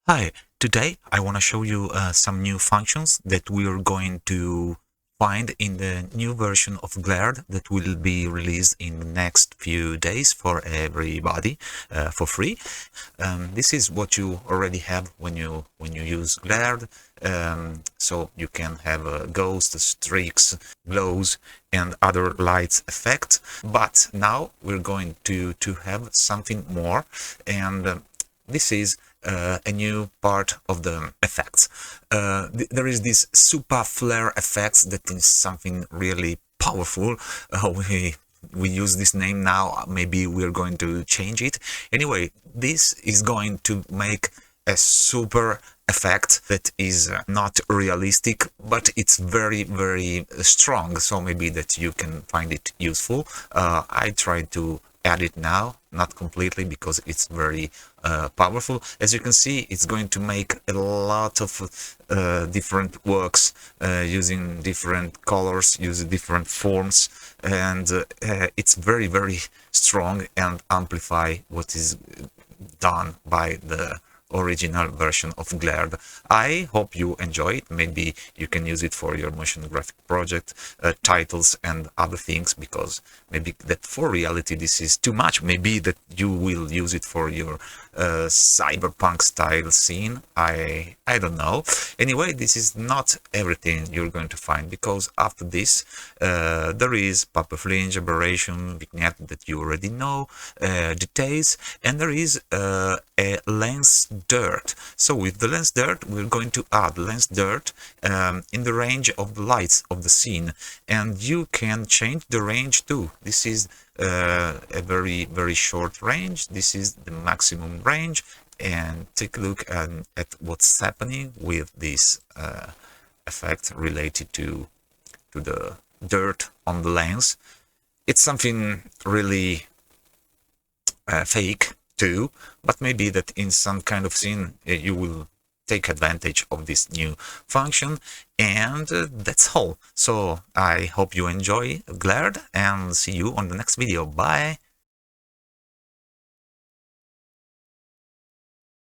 Hi, today I want to show you some new functions that we are going to find in the new version of Gumroad that will be released in the next few days for everybody for free. This is what you already have when you use Gumroad. So you can have ghosts, streaks, glows, and other lights effect. But now we're going to have something more, and this is a new part of the effects. There is this super flare effects that is something really powerful. We use this name now. Maybe we're going to change it. Anyway, this is going to make a super effect that is not realistic, but it's very strong, so maybe that you can find it useful. I tried to add it now, not completely, because it's very powerful. As you can see, it's going to make a lot of different works using different colors, using different forms, and it's very strong and amplify what is done by the original version of Gumroad. I hope you enjoy it. Maybe you can use it for your motion graphic project, titles and other things, because maybe that for reality this is too much. Maybe that you will use it for your cyberpunk style scene. I don't know. Anyway, this is not everything you're going to find, because after this there is Papa Flinge, Aberration, Vignette that you already know, details, and there is a lens dirt. So with the lens dirt, we're going to add lens dirt in the range of the lights of the scene, and you can change the range too. This is a very short range. This is the maximum range, and take a look at what's happening with this effect related to the dirt on the lens. It's something really fake too, but maybe that in some kind of scene you will take advantage of this new function, and that's all. So I hope you enjoy Gumroad, and see you on the next video. Bye!